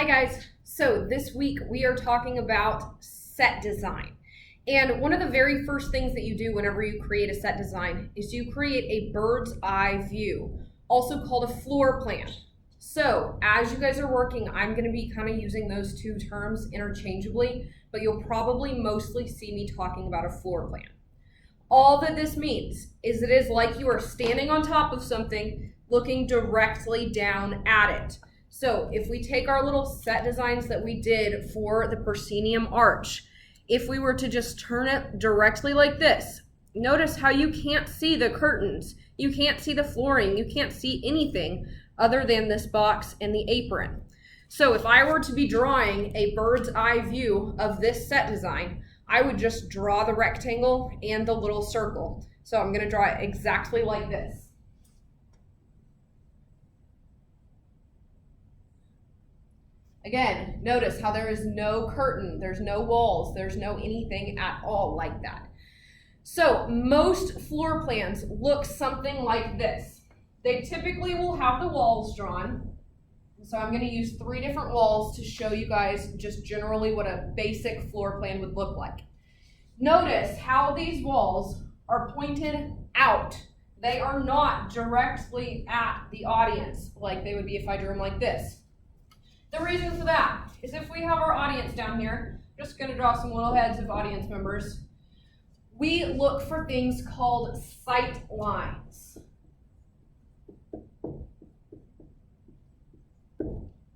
Hi guys, so this week we are talking about set design. And one of the very first things that you do whenever you create a set design is you create a bird's eye view, also called a floor plan. So as you guys are working, I'm going to be kind of using those two terms interchangeably, but you'll probably mostly see me talking about a floor plan. All that this means is it is like you are standing on top of something, looking directly down at it. So if we take our little set designs that we did for the proscenium arch, if we were to just turn it directly like this, notice how you can't see the curtains, you can't see the flooring, you can't see anything other than this box and the apron. So if I were to be drawing a bird's eye view of this set design, I would just draw the rectangle and the little circle. So I'm going to draw it exactly like this. Again, notice how there is no curtain, there's no walls, there's no anything at all like that. So most floor plans look something like this. They typically will have the walls drawn. So I'm going to use 3 different walls to show you guys just generally what a basic floor plan would look like. Notice how these walls are pointed out. They are not directly at the audience like they would be if I drew them like this. The reason for that is if we have our audience down here, I'm just going to draw some little heads of audience members. We look for things called sight lines.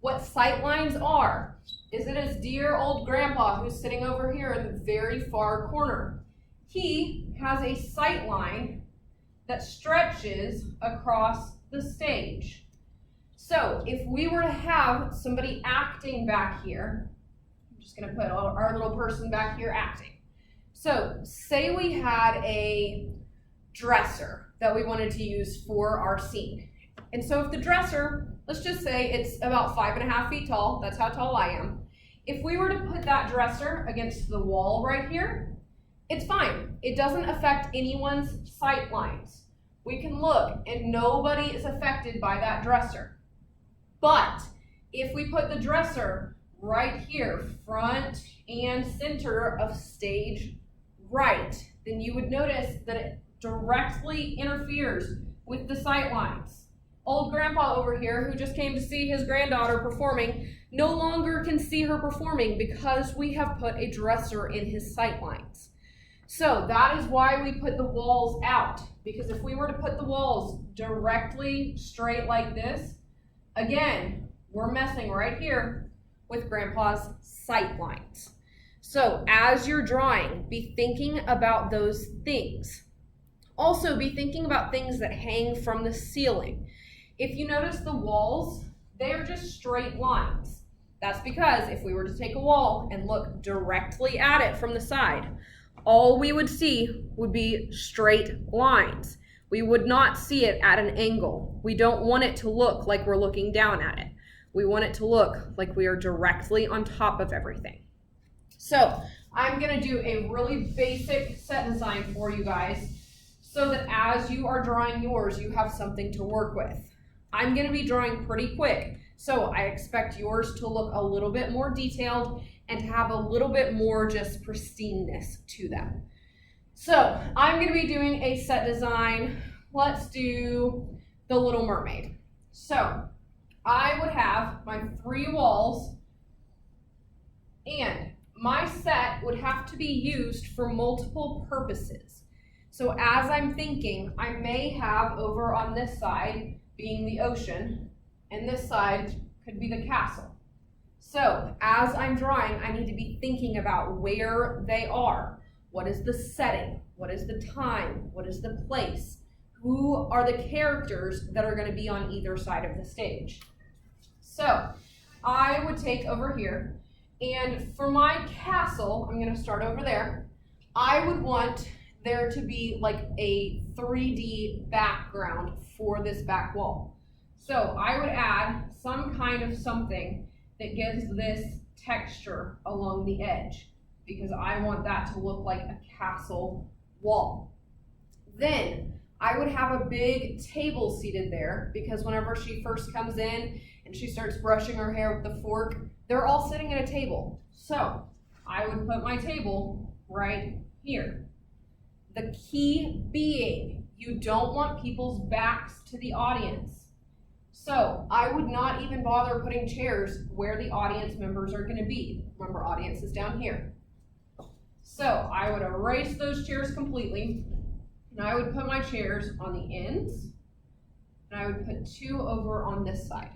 What sight lines are is it is dear old grandpa who's sitting over here in the very far corner. He has a sight line that stretches across the stage. So if we were to have somebody acting back here, I'm just going to put our little person back here acting. So say we had a dresser that we wanted to use for our scene. And so if the dresser, let's just say it's about 5.5 feet tall, that's how tall I am. If we were to put that dresser against the wall right here, it's fine. It doesn't affect anyone's sight lines. We can look and nobody is affected by that dresser. But if we put the dresser right here, front and center of stage right, then you would notice that it directly interferes with the sight lines. Old grandpa over here, who just came to see his granddaughter performing, no longer can see her performing because we have put a dresser in his sight lines. So that is why we put the walls out, because if we were to put the walls directly straight like this, again, we're messing right here with grandpa's sight lines. So as you're drawing, be thinking about those things. Also be thinking about things that hang from the ceiling. If you notice the walls, they are just straight lines. That's because if we were to take a wall and look directly at it from the side, all we would see would be straight lines. We would not see it at an angle. We don't want it to look like we're looking down at it. We want it to look like we are directly on top of everything. So I'm going to do a really basic set design for you guys so that as you are drawing yours, you have something to work with. I'm going to be drawing pretty quick, so I expect yours to look a little bit more detailed and to have a little bit more just pristineness to them. So I'm going to be doing a set design. Let's do the Little Mermaid. So I would have my 3 walls, and my set would have to be used for multiple purposes. So as I'm thinking, I may have over on this side being the ocean, and this side could be the castle. So as I'm drawing, I need to be thinking about where they are. What is the setting? What is the time? What is the place? Who are the characters that are going to be on either side of the stage? So I would take over here, and for my castle, I'm going to start over there. I would want there to be like a 3D background for this back wall. So I would add some kind of something that gives this texture along the edge, because I want that to look like a castle wall. Then I would have a big table seated there, because whenever she first comes in and she starts brushing her hair with the fork, they're all sitting at a table. So I would put my table right here. The key being, you don't want people's backs to the audience. So I would not even bother putting chairs where the audience members are going to be. Remember, audience is down here. So I would erase those chairs completely, and I would put my chairs on the ends, and I would put 2 over on this side.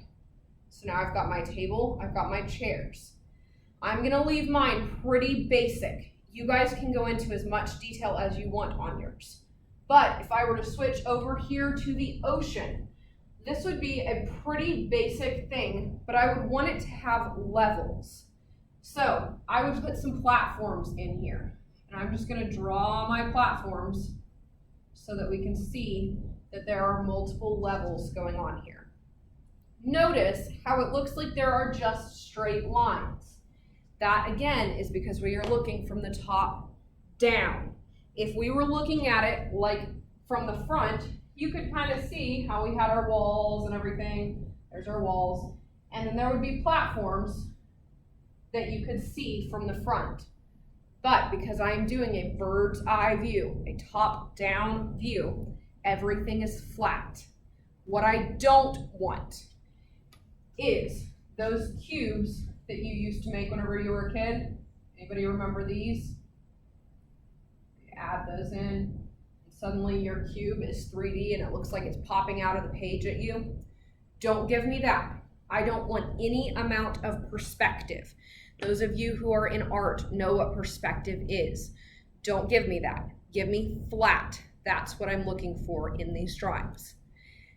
So now I've got my table, I've got my chairs. I'm going to leave mine pretty basic. You guys can go into as much detail as you want on yours. But if I were to switch over here to the ocean, this would be a pretty basic thing, but I would want it to have levels. So I would put some platforms in here, and I'm just going to draw my platforms so that we can see that there are multiple levels going on here. Notice how it looks like there are just straight lines. That again is because we are looking from the top down. If we were looking at it like from the front, you could kind of see how we had our walls and everything. There's our walls. And then there would be platforms that you could see from the front. But because I'm doing a bird's eye view, a top-down view, everything is flat. What I don't want is those cubes that you used to make whenever you were a kid. Anybody remember these? You add those in, and suddenly your cube is 3D and it looks like it's popping out of the page at you. Don't give me that. I don't want any amount of perspective. Those of you who are in art know what perspective is. Don't give me that. Give me flat. That's what I'm looking for in these drawings.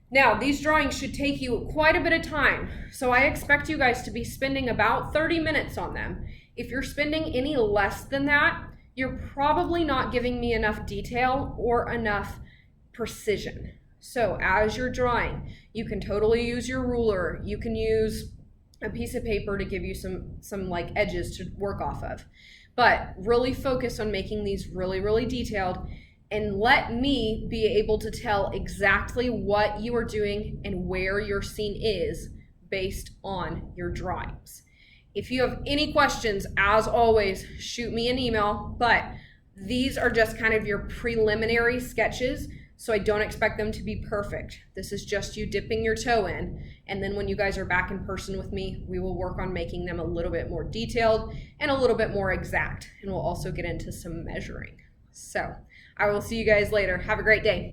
Now, these drawings should take you quite a bit of time, so I expect you guys to be spending about 30 minutes on them. If you're spending any less than that, you're probably not giving me enough detail or enough precision. So as you're drawing, you can totally use your ruler. You can use a piece of paper to give you some like edges to work off of. But really focus on making these really, really detailed, and let me be able to tell exactly what you are doing and where your scene is based on your drawings. If you have any questions, as always, shoot me an email, but these are just kind of your preliminary sketches, so I don't expect them to be perfect. This is just you dipping your toe in, and then when you guys are back in person with me, we will work on making them a little bit more detailed and a little bit more exact, and we'll also get into some measuring. So I will see you guys later. Have a great day.